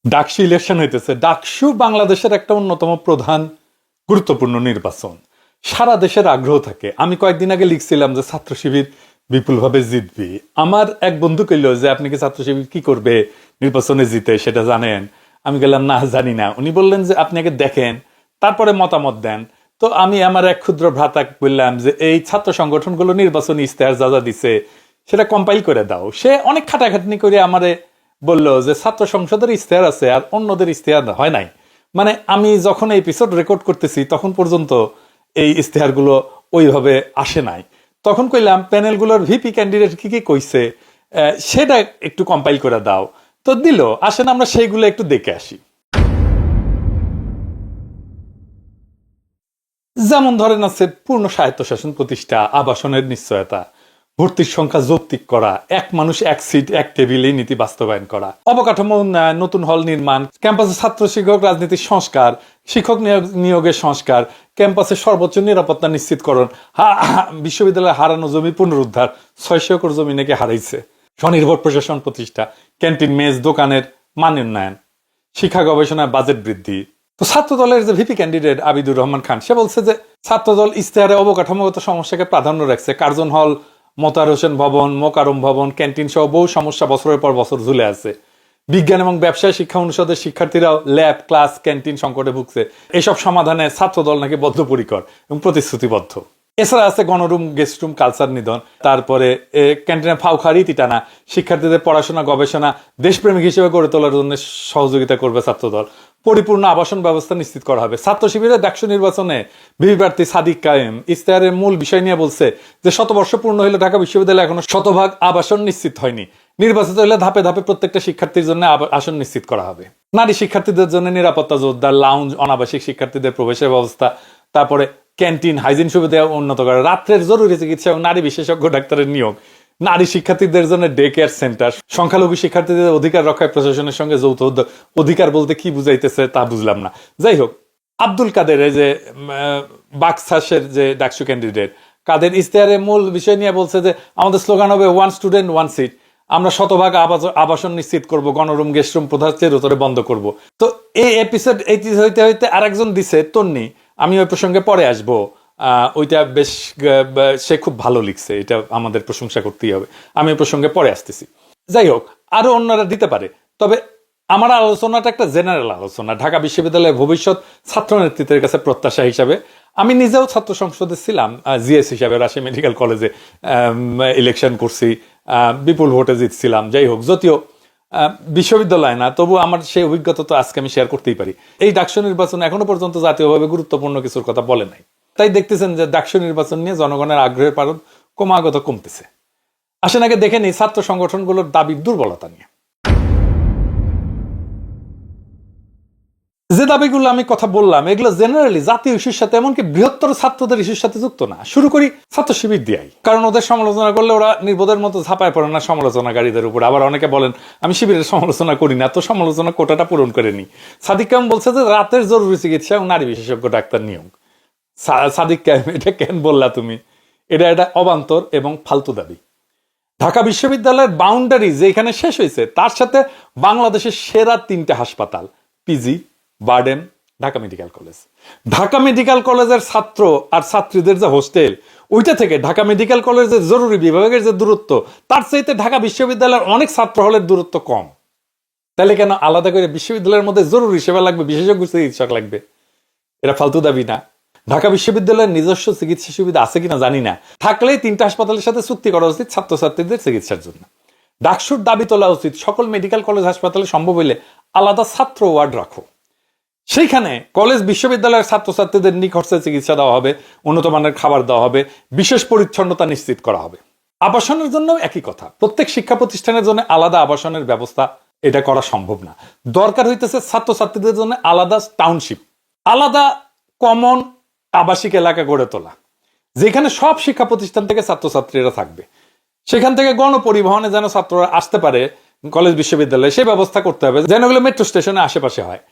DUCSU election হইতেছে। ডাকসু বাংলাদেশের একটা অন্যতম প্রধান গুরুত্বপূর্ণ নির্বাচন। সারা দেশের আগ্রহ থাকে। আমি কয়েকদিন আগে লিখছিলাম যে ছাত্র শিবির বিপুলভাবে জিতবে। আমার এক বন্ধু কইল যে আপনি কি ছাত্র শিবির কি করবে নির্বাচনে জিতে সেটা জানেন? আমি গেলাম না, জানি না। উনি বললেন যে আপনি আগে দেখেন, তারপরে মতামত দেন। তো আমি আমার এক ক্ষুদ্র ভ্রাতা বললাম যে এই ছাত্র সংগঠনগুলো নির্বাচনী ইস্তেহার যা যা দিছে সেটা কম্পাইল করে দাও। সে অনেক খাটাখাটনি করে আমারে বলল যে ছাত্র সংসদের ইস্তেহার আছে আর অন্যদের ইস্তেহার হয় নাই। মানে আমি যখন এই এপিসোড রেকর্ড করতেছি তখন পর্যন্ত এই ইস্তেহারগুলো ওইভাবে আসে নাই। তখন কইলাম প্যানেলগুলোর ভিপি ক্যান্ডিডেট কি কি কইছে সেটা একটু কম্পাইল করে দাও। তো দিল। আসেন আমরা সেইগুলো একটু দেখে আসি। যেমন ধরেন আছে পূর্ণ স্বায়ত্তশাসন প্রতিষ্ঠা, আবাসনের নিশ্চয়তা, ভর্তির সংখ্যা যৌক্তিক করা, এক মানুষ এক সিট এক টেবিলে নীতি বাস্তবায়ন করা, অবকাঠামো উন্নয়ন, নতুন হল নির্মাণ, ক্যাম্পাসে ছাত্র শিক্ষক রাজনীতির সংস্কার, শিক্ষক নিয়োগের সংস্কার, ক্যাম্পাসে সর্বোচ্চ নিরাপত্তা নিশ্চিতকরণ, বিশ্ববিদ্যালয়ে হারানো জমি পুনরুদ্ধার, 600 একর জমি নাকি হারাইছে, স্বনির্ভর প্রশাসন প্রতিষ্ঠা, ক্যান্টিন মেজ দোকানের মান উন্নয়ন, শিক্ষা গবেষণায় বাজেট বৃদ্ধি। তো ছাত্র দলের যে ভিপি ক্যান্ডিডেট আবিদুর রহমান খান সে বলছে যে ছাত্রদল ইস্তেহারে অবকাঠামোগত সমস্যাকে প্রাধান্য রাখছে। কার্জন হল, মোতার হোসেন ভবন, মোকারম ভবন, ক্যান্টিন সহ বহু সমস্যা বছরের পর বছর ঝুলে আছে। বিজ্ঞান এবং ব্যবসায় শিক্ষা অনুষদের শিক্ষার্থীরাও ল্যাব, ক্লাস, ক্যান্টিন সংকটে ভুগছে। এসব সমাধানে ছাত্রদল নাকি বদ্ধপরিকর এবং প্রতিশ্রুতিবদ্ধ। এছাড়া আছে গণরুম, গেস্ট রুম, কালচার নিধন, তারপরে ক্যান্টিনে ফাউখারি টানা, শিক্ষার্থীদের পড়াশোনা গবেষণা দেশপ্রেমিক হিসেবে গড়ে তোলার জন্য সহযোগিতা করবে ছাত্রদল। পরিপূর্ণ আবাসন ব্যবস্থা নিশ্চিত করা হবে। ছাত্র শিবিরের ডাকসু নির্বাচনে বিবি প্রার্থী সাদিক কায়েম ইস্তেহারের মূল বিষয় নিয়ে বলছে যে শতবর্ষ পূর্ণ হলে ঢাকা বিশ্ববিদ্যালয়ে এখনো শতভাগ আবাসন নিশ্চিত হয়নি। নির্বাচিত হলে ধাপে ধাপে প্রত্যেকটা শিক্ষার্থীর জন্য আসন নিশ্চিত করা হবে। নারী শিক্ষার্থীদের জন্য নিরাপত্তা জোরদার, লাউঞ্জ, অনাবাসিক শিক্ষার্থীদের প্রবেশের ব্যবস্থা, তারপরে ক্যান্টিন, হাইজিন সুবিধা উন্নত করা, রাত্রের জরুরি চিকিৎসা এবং নারী বিশেষজ্ঞ ডাক্তারের নিয়োগ, নারী শিক্ষার্থীদের জন্য ডে কেয়ার সেন্টার, সংখ্যালঘু শিক্ষার্থীদের অধিকার রক্ষায় প্রশাসনের সঙ্গে যৌথ উদ্যোগ। অধিকার বলতে কি বুঝাইতেছে তা বুঝলাম না। যাই হোক, আব্দুল কাদের এই যে বাকশাসের যে ডাকসু ক্যান্ডিডেট, কাদের ইস্তেহারের মূল বিষয় নিয়ে বলছে যে আমাদের স্লোগান হবে ওয়ান স্টুডেন্ট ওয়ান সিট। আমরা শতভাগ আবাসন নিশ্চিত করব, গণরুম, গেস্ট রুম প্রধান চিরতরে বন্ধ করব। তো এই এপিসোড হইতে হইতে আরেকজন দিছে তন্নি, আমি ওই প্রসঙ্গে পরে আসবো। ওইটা বেশ সে খুব ভালো লিখছে, এটা আমাদের প্রশংসা করতেই হবে। আমি ওই প্রসঙ্গে পরে আসতেছি। যাই হোক, আরো অন্যরা দিতে পারে, তবে আমার আলোচনাটা একটা জেনারেল আলোচনা। ঢাকা বিশ্ববিদ্যালয়ের ভবিষ্যৎ ছাত্র নেতৃত্বের কাছে প্রত্যাশা হিসাবে আমি নিজেও ছাত্র সংসদে ছিলাম, জিএস হিসাবে রাজশাহী মেডিকেল কলেজে ইলেকশন করছি, বিপুল ভোটে জিতছিলাম। যাই হোক, যদিও বিশ্ববিদ্যালয় না, তবু আমার সেই অভিজ্ঞতা তো আজকে আমি শেয়ার করতেই পারি। এই ডাকসু নির্বাচন এখনো পর্যন্ত জাতীয়ভাবে গুরুত্বপূর্ণ কিছুর কথা বলে নাই। তাই দেখতেছেন যে ডাকসু নির্বাচন নিয়ে জনগণের আগ্রহের পারদ ক্রমাগত কমতেছে। আসেন আগে দেখে নিই ছাত্র সংগঠনগুলোর দাবির দুর্বলতা নিয়ে। যে দাবিগুলো আমি কথা বললাম এগুলো জেনারেলি জাতীয় ইস্যুর সাথে, এমনকি বৃহত্তর ছাত্রদের ইস্যুর সাথে যুক্ত না। শুরু করি ছাত্র শিবির দিয়াই, কারণ ওদের সমালোচনা করলে ওরা নির্বোধের মতো ঝাঁপায় পড়ে না সমালোচনাকারীদের উপর। আবার অনেকে বলেন আমি শিবিরের সমালোচনা করি না, তো সমালোচনা কোটাটা পূরণ করে নি। সাদিক কায়েম বলছে যে রাতের জরুরি চিকিৎসা এবং নারী বিশেষজ্ঞ ডাক্তার নিয়োগ। সাদিক কায়েম, এটা কেন বললা তুমি? এটা অবান্তর এবং ফালতু দাবি। ঢাকা বিশ্ববিদ্যালয়ের বাউন্ডারি যেখানে শেষ হয়েছে তার সাথে বাংলাদেশের সেরা 3টে হাসপাতাল, PG, BIRDEM, Dhaka medical college. Dhaka medical কলেজের ছাত্র আর ছাত্রীদের যে হোস্টেল, ওইটা থেকে ঢাকা মেডিকেল কলেজের জরুরি বিভাগের যে দূরত্ব, তার চাইতে ঢাকা বিশ্ববিদ্যালয়ের অনেক ছাত্র হলের দূরত্ব কম। তাহলে কেন আলাদা করে বিশ্ববিদ্যালয়ের মধ্যে জরুরি সেবা লাগবে, বিশেষজ্ঞ চিকিৎসক লাগবে? এটা ফালতু দাবি না? ঢাকা বিশ্ববিদ্যালয়ের নিজস্ব চিকিৎসা সুবিধা আছে কিনা জানি না, থাকলেই 3টা হাসপাতালের সাথে চুক্তি করা উচিত ছাত্রছাত্রীদের চিকিৎসার জন্য। ডাকসুর দাবি তোলা উচিত সকল মেডিকেল কলেজ হাসপাতালে সম্ভব হইলে আলাদা ছাত্র ওয়ার্ড রাখো। সেইখানে কলেজ বিশ্ববিদ্যালয়ের ছাত্রছাত্রীদের নিখরচে চিকিৎসা দেওয়া হবে, উন্নত মানের খাবার দেওয়া হবে, বিশেষ পরিচ্ছন্নতা নিশ্চিত করা হবে। আবাসনের জন্য একই কথা, প্রত্যেক শিক্ষা প্রতিষ্ঠানের জন্য আলাদা আবাসনের ব্যবস্থা এটা করা সম্ভব না। দরকার হইতেছে ছাত্রছাত্রীদের জন্য আলাদা টাউনশিপ, আলাদা কমন আবাসিক এলাকা গড়ে তোলা, যেখানে সব শিক্ষা প্রতিষ্ঠান থেকে ছাত্রছাত্রীরা থাকবে। সেখান থেকে গণপরিবহনে যেন ছাত্ররা আসতে পারে কলেজ বিশ্ববিদ্যালয়ে, সে ব্যবস্থা করতে হবে, যেন এগুলো মেট্রো স্টেশনের আশেপাশে হয়।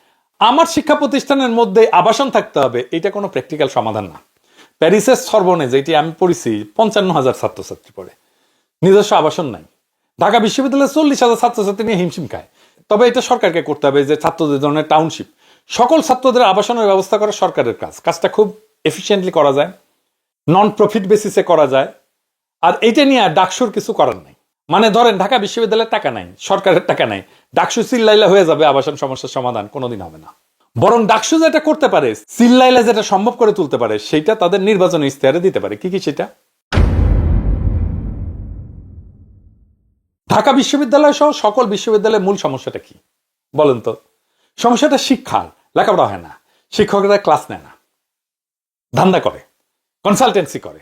আমার শিক্ষা প্রতিষ্ঠানের মধ্যে আবাসন থাকতে হবে, এটা কোনো প্র্যাকটিক্যাল সমাধান না। প্যারিসের সরবনে, যেটি আমি পড়েছি, 55,000 ছাত্রছাত্রী পড়ে, নিজস্ব আবাসন নাই। ঢাকা বিশ্ববিদ্যালয়ে 40,000 ছাত্রছাত্রী নিয়ে হিমশিম খায়। তবে এটা সরকারকে করতে হবে, যে ছাত্রদের জন্য টাউনশিপ, সকল ছাত্রদের আবাসনের ব্যবস্থা করা সরকারের কাজটা খুব এফিসিয়েন্টলি করা যায়, নন প্রফিট বেসিসে করা যায়। আর এইটা নিয়ে ডাকসুর কিছু করার নাই। মানে ধরেন ঢাকা বিশ্ববিদ্যালয়ের টাকা নাই, সরকারের টাকা নাই, ডাকসু চিল্লাইলা হয়ে যাবে আবাসন সমস্যার সমাধান, কোনোদিন হবে না। বরং ডাকসু যেটা করতে পারে, চিল্লাইলা যেটা সম্ভব করে তুলতে পারে, সেটা তাদের নির্বাচনী ইশতেহারে দিতে পারে। কি কি সেটা? ঢাকা বিশ্ববিদ্যালয় সহ সকল বিশ্ববিদ্যালয়ের মূল সমস্যাটা কি বলেন তো? সমস্যাটা শিক্ষার, লেখাপড়া হয় না, শিক্ষকরা ক্লাস নেয় না, ধান্দা করে, কনসালটেন্সি করে,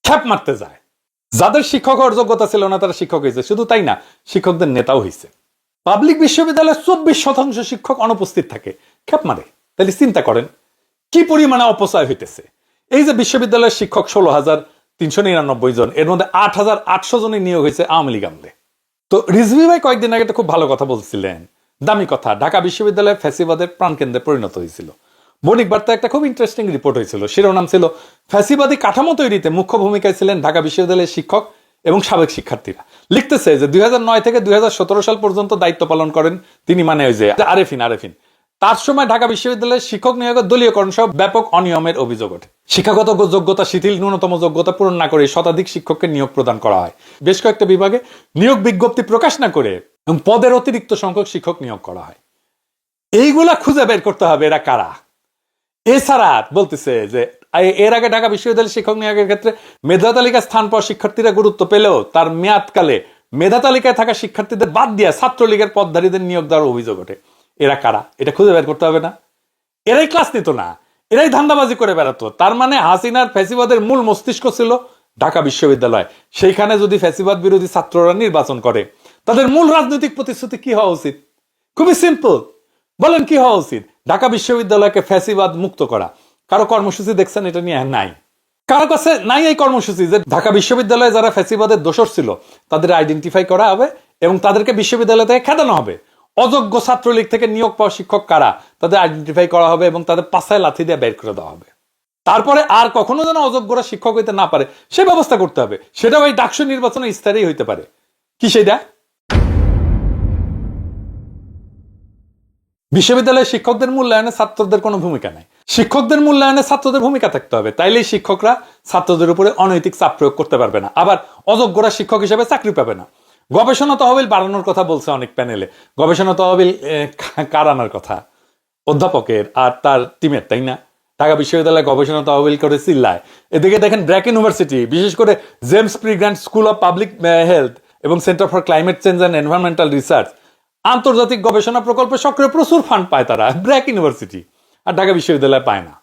খ্যাপ মারতে যায়। যাদের শিক্ষক হওয়ার যোগ্যতা ছিল না তারা শিক্ষক হয়েছে, শুধু তাই না, শিক্ষকদের নেতাও হয়েছে। পাবলিক বিশ্ববিদ্যালয়ে 24% শিক্ষক অনুপস্থিত থাকে, খ্যাপ মারে। তাহলে চিন্তা করেন কি পরিমাণে অপচয় হইতেছে। এই যে বিশ্ববিদ্যালয়ের শিক্ষক 16,399 জন, এর মধ্যে 8,800 জনই নিয়োগ হয়েছে আওয়ামী লীগ আমলে। তো রিজভি ভাই কয়েকদিন আগে একটা খুব ভালো কথা বলছিলেন, দামি কথা। ঢাকা বিশ্ববিদ্যালয় ফ্যাসিবাদের প্রাণকেন্দ্রে পরিণত হয়েছিল। বণিক বার্তা একটা খুব ইন্টারেস্টিং রিপোর্ট হয়েছিল, শিরোনাম ছিল ফ্যাসিবাদী কাঠামো তৈরিতে মুখ্য ভূমিকায় ছিলেন ঢাকা বিশ্ববিদ্যালয়ের শিক্ষক এবং সাবেক শিক্ষার্থীরা। লিখতেছে যে 2009 থেকে 2017 সাল পর্যন্ত দায়িত্ব পালন করেন তিনি, মানে ওই যে আরেফিন। তার সময় ঢাকা বিশ্ববিদ্যালয়ের শিক্ষক নিয়োগের দলীয়করণ সহ ব্যাপক অনিয়মের অভিযোগ ওঠে। শিক্ষাগত যোগ্যতা শিথিল, ন্যূনতম যোগ্যতা পূরণ না করে শতাধিক শিক্ষককে নিয়োগ প্রদান করা হয়। বেশ কয়েকটা বিভাগে নিয়োগ বিজ্ঞপ্তি প্রকাশ না করে এবং পদের অতিরিক্ত সংখ্যক শিক্ষক নিয়োগ করা হয়। এইগুলা খুঁজে বের করতে হবে এরা কারা। এছাড়া বলতেছে যে এর আগে ঢাকা বিশ্ববিদ্যালয়ের শিক্ষক নিয়োগের ক্ষেত্রে মেধা তালিকায় স্থান পাওয়া শিক্ষার্থীরা গুরুত্ব পেলেও তার মেয়াদকালে মেধা তালিকায় থাকা শিক্ষার্থীদের বাদ দিয়ে ছাত্রলীগের পদধারীদের নিয়োগ দেওয়ার অভিযোগ ওঠে। এরা কারা এটা খুঁজে বের করতে হবে না? এরাই ক্লাস নিত না, এরাই ধান্দাবাজি করে বেড়াতো। তার মানে হাসিনার ফ্যাসিবাদের মূল মস্তিষ্ক ছিল ঢাকা বিশ্ববিদ্যালয়। সেইখানে যদি ফ্যাসিবাদ বিরোধী ছাত্ররা নির্বাচন করে, তাদের মূল রাজনৈতিক প্রতিশ্রুতি কি হওয়া উচিত? খুবই সিম্পল, বলেন কি হওয়া উচিত? ঢাকা বিশ্ববিদ্যালয়কে ফ্যাসিবাদ মুক্ত করা। কারো কর্মসূচি দেখছেন এটা নিয়ে? নাই, কারো কাছে নাই এই কর্মসূচি যে ঢাকা বিশ্ববিদ্যালয়ে যারা ফ্যাসিবাদের দোষর ছিল তাদের আইডেন্টিফাই করা হবে এবং তাদেরকে বিশ্ববিদ্যালয় থেকে খেদানো হবে। অযোগ্য ছাত্রলীগ থেকে নিয়োগ পাওয়া শিক্ষক কারা তাদের আইডেন্টিফাই করা হবে এবং তাদের পাশায় লাথি দিয়ে বের করে দেওয়া হবে। তারপরে আর কখনো যেন অযোগ্যরা শিক্ষক হইতে না পারে সে ব্যবস্থা করতে হবে। সেটা ওই ডাকসু নির্বাচনে ইস্তারেই হইতে পারে। কি সেটা? বিশ্ববিদ্যালয়ের শিক্ষকদের মূল্যায়নে ছাত্রদের কোনো ভূমিকা নাই। শিক্ষকদের মূল্যায়নে ছাত্রদের ভূমিকা থাকতে হবে, তাইলেই শিক্ষকরা ছাত্রদের উপরে অনৈতিক চাপ প্রয়োগ করতে পারবে না। আবার অযোগ্যরা শিক্ষক হিসেবে চাকরি পাবে না। গবেষণা তহবিল বাড়ানোর কথা বলছে অনেক প্যানেলে। গবেষণা তহবিল কার আনার কথা? অধ্যাপকের আর তার টিমের, তাই না? ঢাকা বিশ্ববিদ্যালয়ে গবেষণা তহবিল করে চিল্লায়। এদিকে দেখেন ব্র্যাক ইউনিভার্সিটি, বিশেষ করে James P Grant school of public health এবং centre for climate change and environmental research আন্তর্জাতিক গবেষণা প্রকল্পে সক্রিয় প্রচুর ফান্ড পায় তারা, ব্র্যাক ইউনিভার্সিটি, আর ঢাকা বিশ্ববিদ্যালয় পায় না।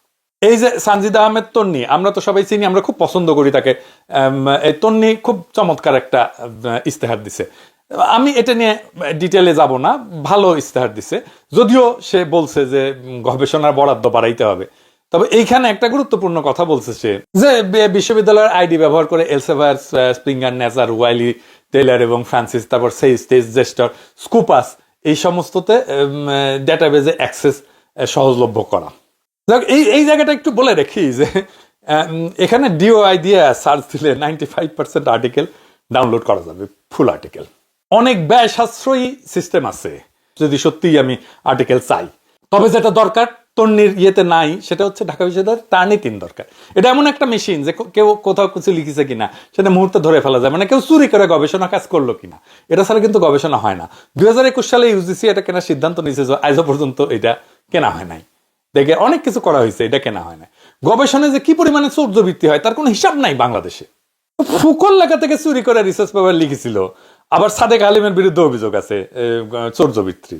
এই যে সানজিদ আহমেদ তন্নি, আমরা তো সবাই চিনি, আমরা খুব পছন্দ করি তাকে। এই তন্নি খুব চমৎকার একটা ইস্তেহার দিছে। আমি এটা নিয়ে ডিটেলে যাব না, ভালো ইস্তেহার দিছে। যদিও সে বলছে যে গবেষণার বরাদ্দ বাড়াইতে হবে, তবে এইখানে একটা গুরুত্বপূর্ণ কথা বলছে সে, যে বিশ্ববিদ্যালয়ের আইডি ব্যবহার করে এলসেভার, স্প্রিঙ্গার, নেচার, ওয়াইলি, টেইলার এবং ফ্রান্সিস, তারপর সেই স্টেজ জেস্টার, স্কুপাস, এই সমস্ততে ডেটাবেজে অ্যাক্সেস সহজলভ্য করা। এই জায়গাটা একটু বলে রাখি যে এখানে ডিওআই দিয়ে সার্চ দিলে 95% আর্টিকেল ডাউনলোড করা যাবে, ফুল আর্টিকেল। অনেক ব্যয় সাশ্রয়ী সিস্টেম আছে যদি সত্যিই আমি আর্টিকেল চাই। তবে যেটা দরকার তন্নির ইয়েতে নাই, সেটা হচ্ছে ঢাকা বিশ্ববিদ্যালয়ের টার্নি 3 দরকার। এটা এমন একটা মেশিন যে কেউ কোথাও কিছু লিখেছে কিনা সেটা মুহূর্তে ধরে ফেলা যায়, মানে কেউ চুরি করে গবেষণা কাজ করলো কিনা। এটা ছাড়া কিন্তু গবেষণা হয় না। 2021 সালে ইউজিসি এটা কেনার সিদ্ধান্ত নিয়েছে, আজও পর্যন্ত এটা কেনা হয় নাই। দেখে অনেক কিছু করা হয়েছে, এটা কেনা হয় না। গবেষণায় যে কি পরিমাণে চৌর্যবৃত্তি হয় তার কোনো হিসাব নাই বাংলাদেশে। ফুকল লেখা থেকে চুরি করে রিসার্চ পেপার লিখেছিল। আবার সাদেক আলিমের বিরুদ্ধে অভিযোগ আছে চৌর্যবৃত্তি।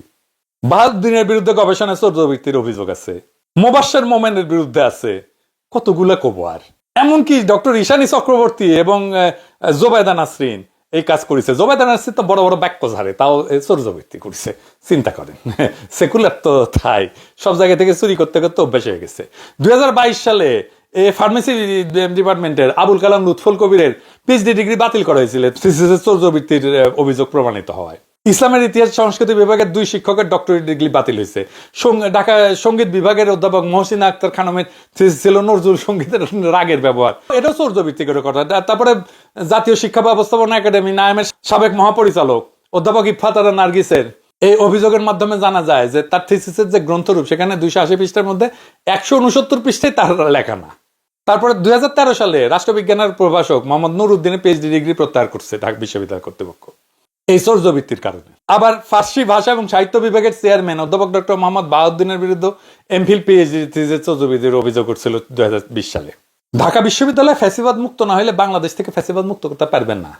বাহাউদ্দিনের বিরুদ্ধে গবেষণায় চৌর্যবৃত্তির অভিযোগ আছে। মোবাশ্বের মোমেনের বিরুদ্ধে আছে। কতগুলা কবো আর। এমনকি ডক্টর ঈশানী চক্রবর্তী এবং জোবায়দা নাসরিন এই কাজ করেছে। জোবায়দা নাসরিন তো বড় বড় বাক্য ঝাড়ে, তাও চৌর্যবৃত্তি করছে। চিন্তা করেন, সেকুলার তো তাই সব জায়গা থেকে চুরি করতে করতে অভ্যাস হয়ে গেছে। 2022 সালে ফার্মেসি ডিপার্টমেন্টের আবুল কালাম লুৎফুল কবিরের পিএইচডি ডিগ্রি বাতিল করা হয়েছিল চৌর্যবৃত্তির অভিযোগ প্রমাণিত হওয়ায়। ইসলামের ইতিহাস সংস্কৃতি বিভাগের 2 শিক্ষকের ডক্টরেট ডিগ্রি বাতিল হয়েছে। ঢাকা সঙ্গীত বিভাগের অধ্যাপক মহসিনা আক্তার খানমের ছিল নজরুল সঙ্গীতের রাগের ব্যবহার, এটাও চৌর্যবৃত্তি করে কথা। তারপরে জাতীয় শিক্ষা ব্যবস্থাপনা একাডেমি নাইমের সাবেক মহাপরিচালক অধ্যাপক ইফফাত আরা নার্গিসের এই অভিযোগের মাধ্যমে জানা যায় যে তার থিসিসের যে গ্রন্থরূপ সেখানে 280 পৃষ্ঠার মধ্যে 169 পৃষ্ঠায় তার লেখা না। তারপরে 2013 সালে রাষ্ট্রবিজ্ঞানের প্রভাষক মোহাম্মদ নুরুদ্দিনের পিএইচডি ডিগ্রি প্রত্যাহার করছে ঢাকা বিশ্ববিদ্যালয় কর্তৃপক্ষ এই চর্যবৃত্তির কারণে। আবার ফার্সি ভাষা এবং সাহিত্য বিভাগের চেয়ারম্যান অধ্যাপক ডক্টর মোহাম্মদ বাহাউদ্দিনের বিরুদ্ধে এমফিল পিএইচডি থিসিসের চর্যবৃত্তির অভিযোগ করছিল 2020 সালে। ঢাকা বিশ্ববিদ্যালয় ফ্যাসিবাদ মুক্ত না হলে বাংলাদেশ থেকে ফ্যাসিবাদ মুক্ত করতে পারবেন না।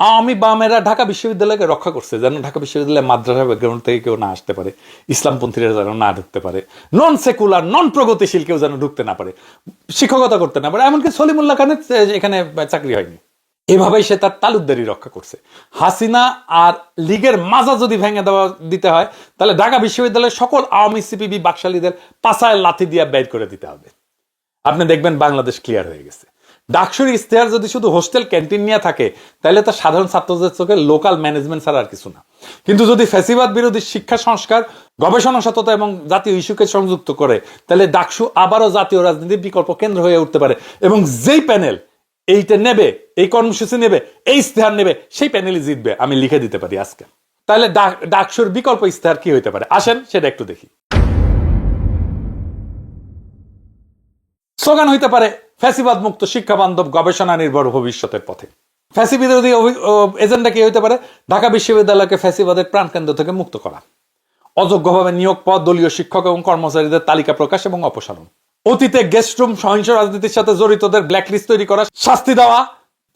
আওয়ামী বামেরা ঢাকা বিশ্ববিদ্যালয়কে রক্ষা করছে যেন ঢাকা বিশ্ববিদ্যালয় মাদ্রাসা ব্যাকগ্রাউন্ড থেকে কেউ না আসতে পারে, ইসলামপন্থীরা যেন না ঢুকতে পারে, নন সেকুলার নন প্রগতিশীল কেউ যেন ঢুকতে না পারে, শিক্ষকতা করতে না পারে। এমনকি সলিমুল্লাহ খানের এখানে চাকরি হয়নি। এভাবেই সে তার তালুকদারি রক্ষা করছে। হাসিনা আর লীগের মাজা যদি ভেঙে দিতে হয় তাহলে ঢাকা বিশ্ববিদ্যালয়ের সকল আওয়ামী সিপিবি বাকশালীদের পাছায় লাথি দিয়ে বের করে দিতে হবে। আপনি দেখবেন বাংলাদেশ ক্লিয়ার হয়ে গেছে। ডাকসুর ইশতেহার যদি শুধু হোস্টেল ক্যান্টিন নিয়ে থাকে তাহলে তার সাধারণ ছাত্রদের চোখে লোকাল ম্যানেজমেন্ট ছাড়া আর কিছু না। কিন্তু যদি ফ্যাসিবাদ বিরোধী শিক্ষা সংস্কার, গবেষণা সততা এবং জাতীয় ইস্যুকে সংযুক্ত করে তাহলে ডাকসু আবারও জাতীয় রাজনীতির বিকল্প কেন্দ্র হয়ে উঠতে পারে। এবং যেই প্যানেল এইটা নেবে, এই কর্মসূচি নেবে, এই ইশতেহার নেবে, সেই প্যানেলই জিতবে, আমি লিখে দিতে পারি আজকে। তাহলে ডাকসুর বিকল্প ইশতেহার কি হইতে পারে আসেন সেটা একটু দেখি। স্লোগান হইতে পারে ফ্যাসিবাদ মুক্ত শিক্ষা বান্ধব গবেষণা নির্ভর ভবিষ্যতের পথে। ফ্যাসি বিরোধী এজেন্ডা কি হইতে পারে? ঢাকা বিশ্ববিদ্যালয়কে ফ্যাসিবাদের প্রাণকেন্দ্র থেকে মুক্ত করা, অযোগ্যভাবে নিয়োগ পদ, দলীয় শিক্ষক এবং কর্মচারীদের তালিকা প্রকাশ এবং অপসারণ, অতীতে গেস্টরুম সহিংস রাজনীতির সাথে জড়িতদের ব্ল্যাকলিস্ট তৈরি করা, শাস্তি দেওয়া,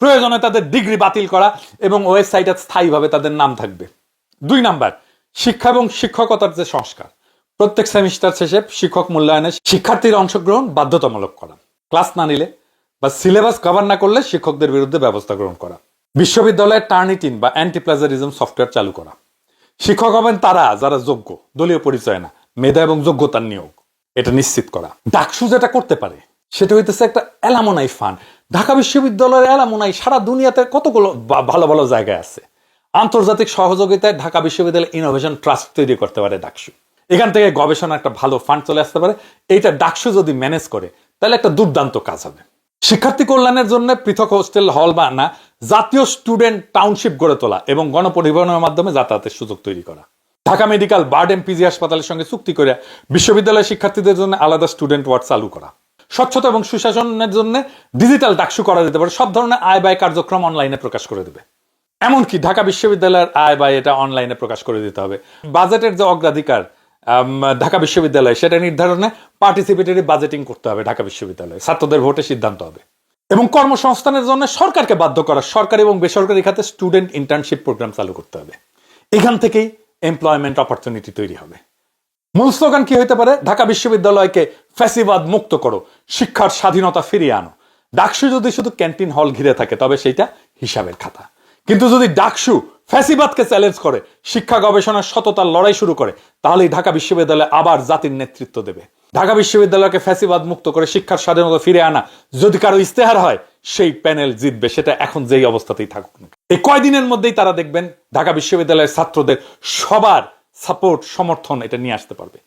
প্রয়োজনে তাদের ডিগ্রি বাতিল করা এবং ওয়েবসাইটে স্থায়ীভাবে তাদের নাম থাকবে। 2 নাম্বার, শিক্ষা এবং শিক্ষকতার যে সংস্কার, প্রত্যেক সেমিস্টার শেষে শিক্ষক মূল্যায়নে শিক্ষার্থীর অংশগ্রহণ বাধ্যতামূলক করা, ক্লাস না নিলে বা সিলেবাস কভার না করলে শিক্ষকদের বিরুদ্ধে ব্যবস্থা গ্রহণ করা, বিশ্ববিদ্যালয়ের টার্নিটিন বা অ্যান্টি প্লাজারিজম সফটওয়্যার চালু করা, শিক্ষক হবেন তারা যারা যোগ্য, দলীয় পরিচয় না, মেধা এবং যোগ্যতার নিয়োগ, এটা নিশ্চিত করা। ডাকসু যেটা করতে পারে সেটা হইতেছে একটা অ্যালামনাই ফান্ড। ঢাকা বিশ্ববিদ্যালয়ের অ্যালামনাই সারা দুনিয়াতে কতগুলো ভালো ভালো জায়গায় আছে। আন্তর্জাতিক সহযোগিতায় ঢাকা বিশ্ববিদ্যালয় ইনোভেশন ট্রাস্ট তৈরি করতে পারে ডাকসু। এখান থেকে গবেষণা একটা ভালো ফান্ড চলে আসতে পারে। এইটা ডাকসু যদি ম্যানেজ করে তাহলে একটা দুর্দান্ত কাজ হবে। শিক্ষার্থী কল্যাণের জন্য পৃথক হোস্টেল হল বা না, জাতীয় স্টুডেন্ট টাউনশিপ গড়ে তোলা এবং গণপরিবহনের মাধ্যমে যাতায়াতের সুযোগ তৈরি করা, ঢাকা মেডিকেল বার্ড এমপিজি হাসপাতালের সঙ্গে চুক্তি করে বিশ্ববিদ্যালয়ের শিক্ষার্থীদের জন্য আলাদা স্টুডেন্ট ওয়ার্ড চালু করা, স্বচ্ছতা এবং সুশাসনের জন্য ডিজিটাল ডাকসু করা যেতে পারে। সব ধরনের আয় ব্যয় কার্যক্রম অনলাইনে প্রকাশ করে দেবে। এমনকি ঢাকা বিশ্ববিদ্যালয়ের আয় ব্যয় এটা অনলাইনে প্রকাশ করে দিতে হবে। বাজেটের যে অগ্রাধিকার ঢাকা বিশ্ববিদ্যালয় সেটা নির্ধারণে পার্টিসিপেটরি বাজেটিং করতে হবে ঢাকা বিশ্ববিদ্যালয়ে, ছাত্রদের ভোটে সিদ্ধান্ত হবে। এবং কর্মসংস্থানের জন্য সরকারকে বাধ্য করা, সরকারি এবং বেসরকারি খাতে স্টুডেন্ট ইন্টার্নশিপ প্রোগ্রাম চালু করতে হবে। এখান থেকেই এমপ্লয়মেন্ট অপরচুনিটি তৈরি হবে। মূল স্লোগান কি হইতে পারে? ঢাকা বিশ্ববিদ্যালয়কে ফ্যাসিবাদ মুক্ত করো, শিক্ষার স্বাধীনতা ফিরিয়ে আনো। ডাকসু যদি শুধু ক্যান্টিন হল ঘিরে থাকে তবে সেইটা হিসাবের খাতা। কিন্তু যদি ডাকসু ফ্যাসিবাদকে চ্যালেঞ্জ করে, শিক্ষা গবেষণার সততার লড়াই শুরু করে, তাহলেই ঢাকা বিশ্ববিদ্যালয় আবার জাতির নেতৃত্ব দেবে। ঢাকা বিশ্ববিদ্যালয়কে ফ্যাসিবাদ মুক্ত করে শিক্ষার স্বাধীনতা ফিরে আনা যদি কারো ইস্তেহার হয়, সেই প্যানেল জিতবে, সেটা এখন যেই অবস্থাতেই থাকুক না। এই কয়দিনের মধ্যেই তারা দেখবেন ঢাকা বিশ্ববিদ্যালয়ের ছাত্রদের সবার সাপোর্ট, সমর্থন এটা নিয়ে আসতে পারবে।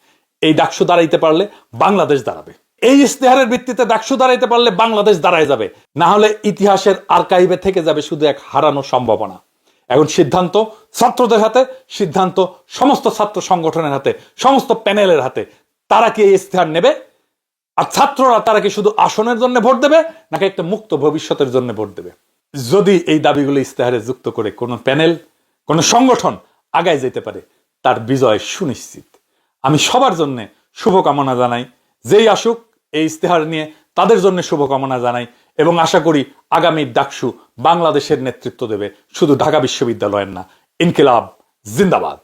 এই ডাকসু দাঁড়াইতে পারলে বাংলাদেশ দাঁড়াবে। এই ইস্তেহারের ভিত্তিতে ডাকসু দাঁড়াইতে পারলে বাংলাদেশ দাঁড়ায় যাবে। না হলে ইতিহাসের আর্কাইভে থেকে যাবে শুধু এক হারানো সম্ভাবনা। এখন সিদ্ধান্ত ছাত্রদের হাতে, সিদ্ধান্ত সমস্ত ছাত্র সংগঠনের হাতে, সমস্ত প্যানেলের হাতে। তারা কি এই ইস্তেহার নেবে? আর ছাত্ররা তারা কি শুধু আসনের জন্য ভোট দেবে নাকি একটা মুক্ত ভবিষ্যতের জন্য ভোট দেবে? যদি এই দাবিগুলো ইস্তেহারে যুক্ত করে কোনো প্যানেল, কোনো সংগঠন আগায় যেতে পারে, তার বিজয় সুনিশ্চিত। আমি সবার জন্য শুভকামনা জানাই। যেই আসুক এই ইস্তেহার নিয়ে তাদের জন্য শুভকামনা জানাই এবং আশা করি আগামী ডাকসু বাংলাদেশের নেতৃত্ব দেবে, শুধু ঢাকা বিশ্ববিদ্যালয়ের না। ইনকিলাব জিন্দাবাদ।